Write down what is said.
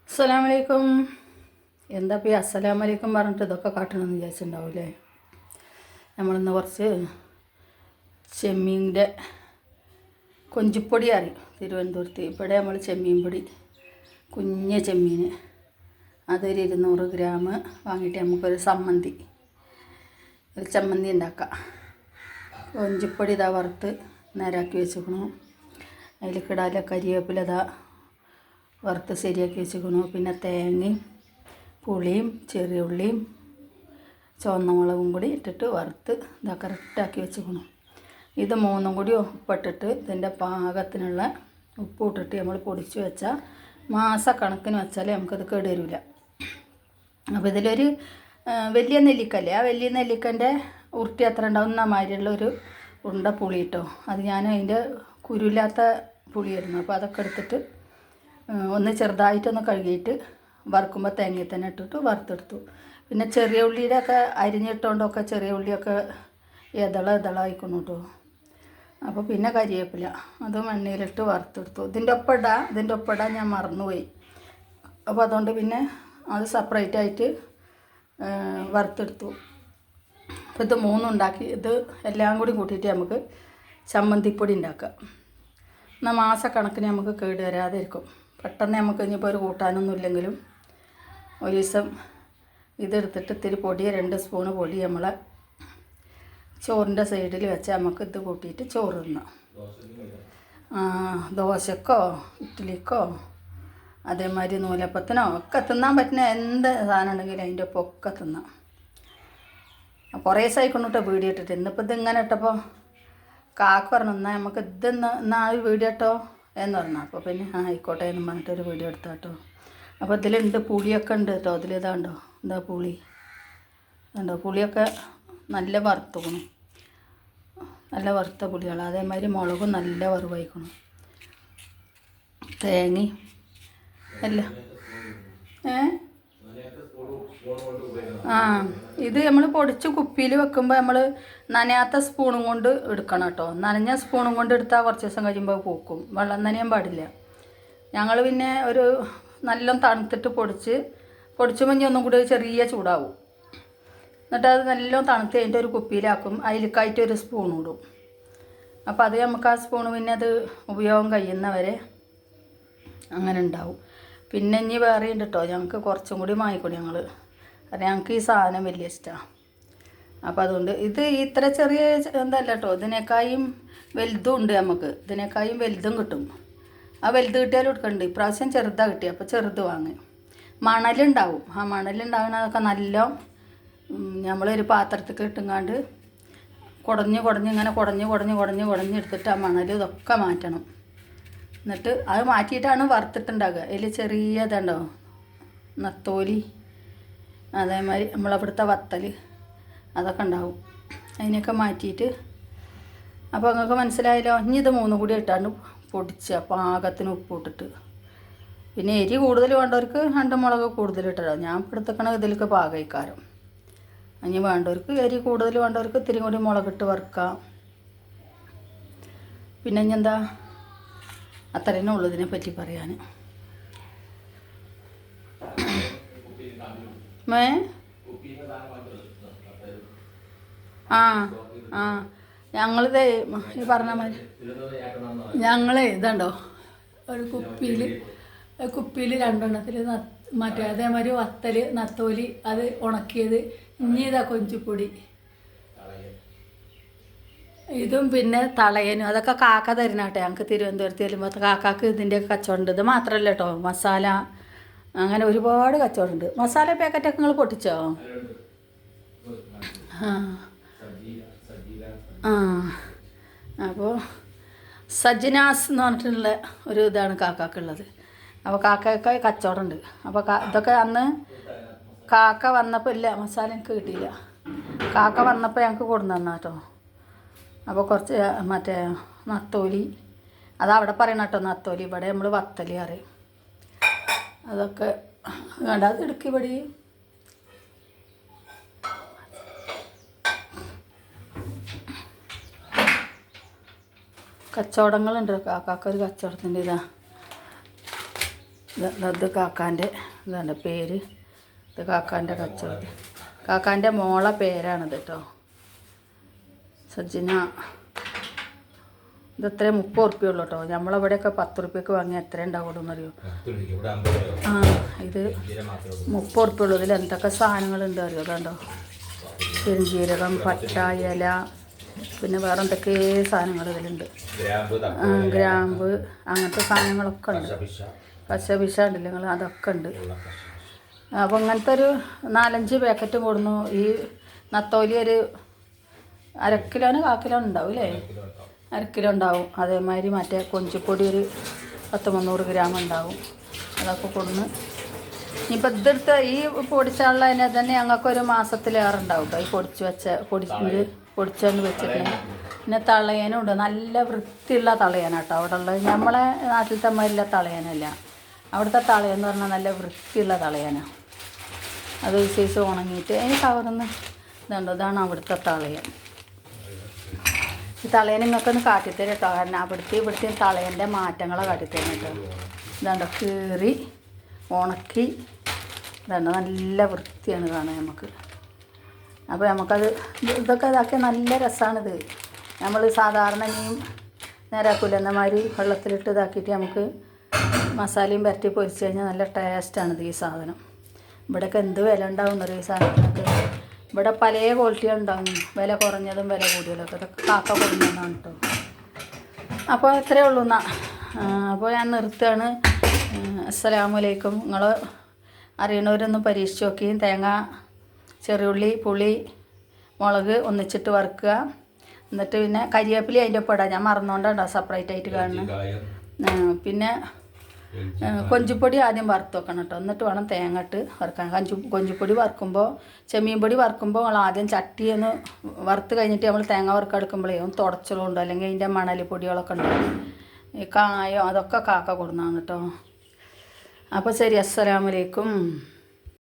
അസ്സലാമലൈക്കും. എന്താ ഇപ്പോൾ ഈ അസ്സലാമലൈക്കും പറഞ്ഞിട്ട് ഇതൊക്കെ കാട്ടണമെന്ന് വിചാരിച്ചിട്ടുണ്ടാവില്ലേ? നമ്മളിന്ന് കുറച്ച് ചെമ്മീൻ്റെ കൊഞ്ചിപ്പൊടി അറിയും തിരുവനന്തപുരത്ത്. ഇവിടെ നമ്മൾ ചെമ്മീൻ പൊടി, കുഞ്ഞ ചെമ്മീൻ, അതൊരു 200 ഗ്രാം വാങ്ങിയിട്ട് നമുക്കൊരു ഒരു ചമ്മന്തി ഉണ്ടാക്കാം. കൊഞ്ചിപ്പൊടി ഇതാ വറുത്ത് നേരാക്കി വെച്ചിരിക്കണു. അതിൽ കിടാല കരിവേപ്പില ഇതാ വറുത്ത് ശരിയാക്കി വെച്ചിരിക്കണു. പിന്നെ തേങ്ങയും പുളിയും ചെറിയ ഉള്ളിയും ചുവന്ന മുളകും കൂടി ഇട്ടിട്ട് വറുത്ത് ഇതാ കറക്റ്റാക്കി വെച്ചിരിക്കണു. ഇത് മൂന്നും കൂടി ഉപ്പിട്ടിട്ട് ഇതിൻ്റെ പാകത്തിനുള്ള ഉപ്പ് ഇട്ടിട്ട് നമ്മൾ പൊടിച്ച് വെച്ചാൽ മാസക്കണക്കിന് വെച്ചാൽ നമുക്കത് കേടുവരില്ല. അപ്പോൾ ഇതിലൊരു വലിയ നെല്ലിക്കല്ലേ, ആ വലിയ നെല്ലിക്കൻ്റെ ഉരുട്ടി അത്ര ഉണ്ടാവുന്ന മാതിരിയുള്ളൊരു ഉണ്ട പുളി കേട്ടോ. അത് ഞാൻ അതിൻ്റെ കുരുല്ലാത്ത പുളിയായിരുന്നു. അപ്പോൾ അതൊക്കെ എടുത്തിട്ട് ഒന്ന് ചെറുതായിട്ടൊന്ന് കഴുകിയിട്ട് വറുക്കുമ്പോൾ തേങ്ങയിൽ തന്നെ ഇട്ടിട്ട് വറുത്തെടുത്തു. പിന്നെ ചെറിയ ഉള്ളിയുടെ ഒക്കെ അരിഞ്ഞിട്ടുകൊണ്ടൊക്കെ ചെറിയ ഉള്ളിയൊക്കെ ഇതളായിക്കുന്നു കേട്ടോ. അപ്പോൾ പിന്നെ കരിവേപ്പില അതും എണ്ണയിലിട്ട് വറുത്തെടുത്തു. ഇതിൻ്റെ ഒപ്പം ഞാൻ മറന്നുപോയി. അപ്പോൾ അതുകൊണ്ട് പിന്നെ അത് സെപ്പറേറ്റായിട്ട് വറുത്തെടുത്തു. അപ്പോൾ ഇത് മൂന്നുണ്ടാക്കി ഇത് എല്ലാം കൂടി കൂട്ടിയിട്ട് നമുക്ക് ചമ്മന്തിപ്പൊടി ഉണ്ടാക്കാം. എന്നാൽ മാസക്കണക്കിന് നമുക്ക് കേട് വരാതെ ഇരിക്കും. പെട്ടെന്ന് നമുക്ക് ഇനിയിപ്പോൾ ഒരു കൂട്ടാനൊന്നും ഇല്ലെങ്കിലും ഒരു ദിവസം ഇതെടുത്തിട്ട് ഇത്തിരി പൊടി 2 സ്പൂണ് പൊടി നമ്മളെ ചോറിൻ്റെ സൈഡിൽ വെച്ച് നമുക്ക് ഇത് കൂട്ടിയിട്ട് ചോറ് തിന്നാം. ദോശക്കോ ഇഡ്ഡലിക്കോ അതേമാതിരി നൂലപ്പത്തിനോ ഒക്കെ തിന്നാൻ പറ്റുന്ന എന്ത് സാധനം ഉണ്ടെങ്കിലും അതിൻ്റെ ഒപ്പം ഒക്കെ തിന്നാം. കുറേ ദിവസമായിക്കൊണ്ട് കേട്ടോ വീഡിയോ ഇട്ടിട്ട്. ഇന്നിപ്പോൾ ഇതിങ്ങനെ ഇട്ടപ്പോൾ കാക്ക പറഞ്ഞു എന്നാൽ നമുക്ക് എന്നാ വീഡിയോ ഇട്ടോ എന്ന് പറഞ്ഞു. അപ്പോൾ പിന്നെ ആയിക്കോട്ടെ എന്ന് പറഞ്ഞിട്ടൊരു വീഡിയോ എടുത്താൽ കേട്ടോ. അപ്പോൾ ഇതിലുണ്ട് പുളിയൊക്കെ ഉണ്ട് കേട്ടോ. ഇതിലിതാണ്ടോ എന്താ പുളി ഉണ്ടോ, പുളിയൊക്കെ നല്ല വറുത്തുക്കണം, നല്ല വറുത്ത പുളികൾ. അതേമാതിരി മുളകും നല്ല വറുവായിക്കണം, തേങ്ങയും എല്ലാം. ഇത് നമ്മൾ പൊടിച്ച് കുപ്പിയിൽ വെക്കുമ്പോൾ നമ്മൾ നനയാത്ത സ്പൂണും കൊണ്ട് എടുക്കണം കേട്ടോ. നനഞ്ഞ സ്പൂണും കൊണ്ട് എടുത്താൽ കുറച്ച് ദിവസം കഴിയുമ്പോൾ പൂക്കും. വെള്ളം നനയാൻ പാടില്ല. ഞങ്ങൾ പിന്നെ ഒരു നല്ല തണുത്തിട്ട് പൊടിച്ചുമ്പോൾ ഒന്നും കൂടി ചെറിയ ചൂടാവും. എന്നിട്ട് അത് നല്ല തണുത്ത് അതിൻ്റെ ഒരു കുപ്പിയിലാക്കും. അതിലേക്കായിട്ട് ഒരു സ്പൂൺ ഇടും. അപ്പോൾ അത് നമുക്ക് ആ സ്പൂണ് പിന്നെ അത് ഉപയോഗം കഴിയുന്നവരെ അങ്ങനെ ഉണ്ടാവും. പിന്നെ ഇനി വേറെ ഉണ്ട് കേട്ടോ. ഞങ്ങൾക്ക് കുറച്ചും കൂടി വാങ്ങിക്കൂടി ഞങ്ങൾ. കാരണം ഞങ്ങൾക്ക് ഈ സാധനം വലിയ ഇഷ്ടമാണ്. അപ്പോൾ അതുകൊണ്ട് ഇത് ഇത്ര ചെറിയ എന്തല്ല കേട്ടോ. ഇതിനേക്കായും വലുതും ഉണ്ട് നമുക്ക്. ഇതിനേക്കായും വലുതും കിട്ടും. ആ വലുത് കിട്ടിയാലും എടുക്കണ്ട്. ഇപ്രാവശ്യം ചെറുതാണ് കിട്ടി. അപ്പോൾ ചെറുത് വാങ്ങി. മണലുണ്ടാവും. ആ മണലുണ്ടാകുന്നതൊക്കെ നല്ല നമ്മളൊരു പാത്രത്തിൽ ഇട്ടുങ്ങാണ്ട് കുടഞ്ഞെടുത്തിട്ട് ആ മണൽ ഇതൊക്കെ മാറ്റണം. എന്നിട്ട് അത് മാറ്റിയിട്ടാണ് വറുത്തിട്ടുണ്ടാകുക. അതിൽ ചെറിയ ഇതുണ്ടോ നത്തോലി, അതേമാതിരി നമ്മളവിടുത്തെ വത്തൽ അതൊക്കെ ഉണ്ടാവും. അതിനൊക്കെ മാറ്റിയിട്ട് അപ്പോൾ നിങ്ങൾക്ക് മനസ്സിലായല്ലോ. ഇനി ഇത് 3 കൂടി ഇട്ടാണ്ട് പൊടിച്ച് പാകത്തിന് ഉപ്പ് ഇട്ടിട്ട്, പിന്നെ എരി കൂടുതൽ വേണ്ടവർക്ക് 2 മുളക് കൂടുതൽ ഇട്ടോ. ഞാൻ എടുത്തേക്കണ ഇതിലേക്ക് പാകയിക്കാരം. ഇനി വേണ്ടവർക്ക് എരി കൂടുതൽ വേണ്ടവർക്ക് ഇത്തിരി കൂടി മുളകിട്ട് വറുക്കാം. പിന്നെ ഇനി എന്താ അത്രേനെ ഉള്ളൂ ഇതിനെ പറ്റി പറയാൻ. ഞങ്ങളിത് ഈ പറഞ്ഞ മാതിരി ഞങ്ങൾ ഇതുണ്ടോ ഒരു കുപ്പിയിൽ 2 എണ്ണത്തിൽ മറ്റേ അതേമാതിരി വത്തൽ നത്തോലി അത് ഉണക്കിയത്. ഇനി ഇതാ കൊഞ്ചിപ്പൊടി, ഇതും പിന്നെ തളയനും അതൊക്കെ കാക്ക തരുന്നാട്ടെ. ഞങ്ങൾക്ക് തിരുവനന്തപുരത്ത് ചെല്ലുമ്പോൾ കാക്കാക്ക് ഇതിൻ്റെയൊക്കെ കച്ചവടമുണ്ട്. ഇത് മാത്രമല്ല കേട്ടോ, മസാല അങ്ങനെ ഒരുപാട് കച്ചവടമുണ്ട്. മസാല പാക്കറ്റൊക്കെ നിങ്ങൾ പൊട്ടിച്ചോ? അപ്പോൾ സജ്ജനാസ് എന്ന് പറഞ്ഞിട്ടുള്ള ഒരു ഇതാണ് കാക്കാക്കുള്ളത്. അപ്പോൾ കാക്കയൊക്കെ കച്ചവടമുണ്ട്. അപ്പോൾ ഇതൊക്കെ അന്ന് കാക്ക വന്നപ്പോൾ ഇല്ല, മസാല എനിക്ക് കിട്ടിയില്ല. കാക്ക വന്നപ്പോൾ ഞങ്ങൾക്ക് കൊണ്ടു തന്നാ കേട്ടോ. അപ്പോൾ കുറച്ച് മറ്റേ നത്തോലി അതവിടെ പറയണം കേട്ടോ. നത്തോലി ഇവിടെ നമ്മൾ വത്തലി അറിയും. അതൊക്കെ വേണ്ട അത് എടുക്കി പടി. കച്ചവടങ്ങളുണ്ട്. കാക്കൊരു കച്ചവടത്തിൻ്റെ ഇതാ ഇത് കാക്കാൻ്റെ ഇതാണ് പേര്. ഇത് കാക്കാൻ്റെ കച്ചവടം. കാക്കാൻ്റെ മോളെ പേരാണിത് കേട്ടോ, സജ്ജന. ഇത് എത്ര 30 ഉറുപ്പ്യ ഉള്ളൂ കേട്ടോ. നമ്മളിവിടെയൊക്കെ 10 ഉറുപ്പ്യക്ക് വാങ്ങിയാൽ എത്ര ഉണ്ടാവുള്ളൂ എന്നറിയോ? ആ, ഇത് 30 ഉറുപ്പ്യ ഉള്ളൂ. ഇതിൽ എന്തൊക്കെ സാധനങ്ങളുണ്ട് അറിയോ? അതുണ്ടോ, പെരുംജീരകം, പട്ട, ഇല, പിന്നെ വേറെ എന്തൊക്കെ സാധനങ്ങൾ ഇതിലുണ്ട്. ഗ്രാമ്പ്, അങ്ങനത്തെ സാധനങ്ങളൊക്കെ ഉണ്ട്. പശപിശ ഉണ്ടല്ലോ നിങ്ങൾ, അതൊക്കെ ഉണ്ട്. അപ്പോൾ ഇങ്ങനത്തെ ഒരു 4-5 പാക്കറ്റ് കൊടുന്നു. ഈ നത്തോലി ഒരു 1/2 കിലോന് 1/4 കിലോ ഉണ്ടാവും അല്ലേ? 1/2 കിലോ ഉണ്ടാവും. അതേമാതിരി മറ്റേ കൊഞ്ചിപ്പൊടി ഒരു 100-300 ഗ്രാം ഉണ്ടാവും. അതൊക്കെ കൊടുന്ന് ഇനിയിപ്പോൾ ഇതെടുത്ത് ഈ പൊടിച്ചുള്ള അതിനെ തന്നെ ഞങ്ങൾക്കൊരു മാസത്തിലേറെ ഉണ്ടാവും കേട്ടോ. ഈ പൊടിച്ചെന്ന് വെച്ചിട്ടുണ്ടെങ്കിൽ പിന്നെ തളയനും ഉണ്ട്. നല്ല വൃത്തിയുള്ള തളയനാണ് കേട്ടോ അവിടെ ഉള്ളത്. നമ്മളെ നാട്ടിലത്തെ മാതിരില്ല തളയനല്ല. അവിടുത്തെ തളയെന്ന് പറഞ്ഞാൽ നല്ല വൃത്തിയുള്ള തളയനാണ്. അത് ഒരു സൈസ് ഉണങ്ങിയിട്ട് അതിന് കവർന്ന് ഇതുണ്ടോ, ഇതാണ് അവിടുത്തെ തളയൻ. ഈ തളയൻ നിങ്ങൾക്കൊന്ന് കാട്ടിത്തരും കേട്ടോ. കാരണം ഇവിടുത്തെ തളയൻ്റെ മാറ്റങ്ങളെ കാട്ടിത്തരും കേട്ടോ. ഇതാണ്ടോ കീറി ഉണക്കി, ഇതാണ്ടോ നല്ല വൃത്തിയാണ് കാണാൻ നമുക്ക്. അപ്പോൾ നമുക്കത് ഇതൊക്കെ ഇതാക്കിയ നല്ല രസമാണിത്. നമ്മൾ സാധാരണ ഇനിയും നേരാക്കൂല എന്നമാതിരി വെള്ളത്തിലിട്ട് ഇതാക്കിയിട്ട് നമുക്ക് മസാലയും പരട്ടി പൊരിച്ച് കഴിഞ്ഞാൽ നല്ല ടേസ്റ്റാണിത് ഈ സാധനം. ഇവിടെയൊക്കെ എന്ത് വില ഉണ്ടാവുന്നൊരു ഈ സാധനത്തിനൊക്കെ. ഇവിടെ പല ക്വാളിറ്റി ഉണ്ടാവും, വില കുറഞ്ഞതും വില കൂടിയതൊക്കെ. ഇതൊക്കെ കാക്ക കൊടുക്കുന്നതാണ് കേട്ടോ. അപ്പോൾ ഇത്രയേ ഉള്ളൂ എന്നാൽ. അപ്പോൾ ഞാൻ നിർത്തുകയാണ്. അസ്സലാമലൈക്കും. നിങ്ങൾ അറിയണവരൊന്ന് പരീക്ഷിച്ച് നോക്കി. തേങ്ങ, ചെറിയുള്ളി, പുളി, മുളക് ഒന്നിച്ചിട്ട് വറുക്കുക. എന്നിട്ട് പിന്നെ കരിവേപ്പില അതിൻ്റെ ഒപ്പം ഇടാം. ഞാൻ മറന്നുകൊണ്ടാണ് സെപ്പറേറ്റ് ആയിട്ട് കാണുന്നത്. പിന്നെ കൊഞ്ചിപ്പൊടി ആദ്യം വറുത്ത് വെക്കണം കേട്ടോ. എന്നിട്ട് വേണം തേങ്ങ ഇട്ട് വറുക്കാൻ. കൊഞ്ചിപ്പൊടി വറുക്കുമ്പോൾ, ചെമ്മീൻ പൊടി വറുക്കുമ്പോൾ നമ്മൾ ആദ്യം ചട്ടിയൊന്ന് വറുത്ത് കഴിഞ്ഞിട്ട് നമ്മൾ തേങ്ങ വറുക്കെടുക്കുമ്പോഴേ ഒന്ന് തുടച്ചലുണ്ട്, അല്ലെങ്കിൽ അതിൻ്റെ മണൽ പൊടികളൊക്കെ ഉണ്ടാവും. ഈ കായോ അതൊക്കെ കാക്ക കൊടുന്നതാണ് കേട്ടോ. അപ്പോൾ ശരി, അസ്സലാമലൈക്കും.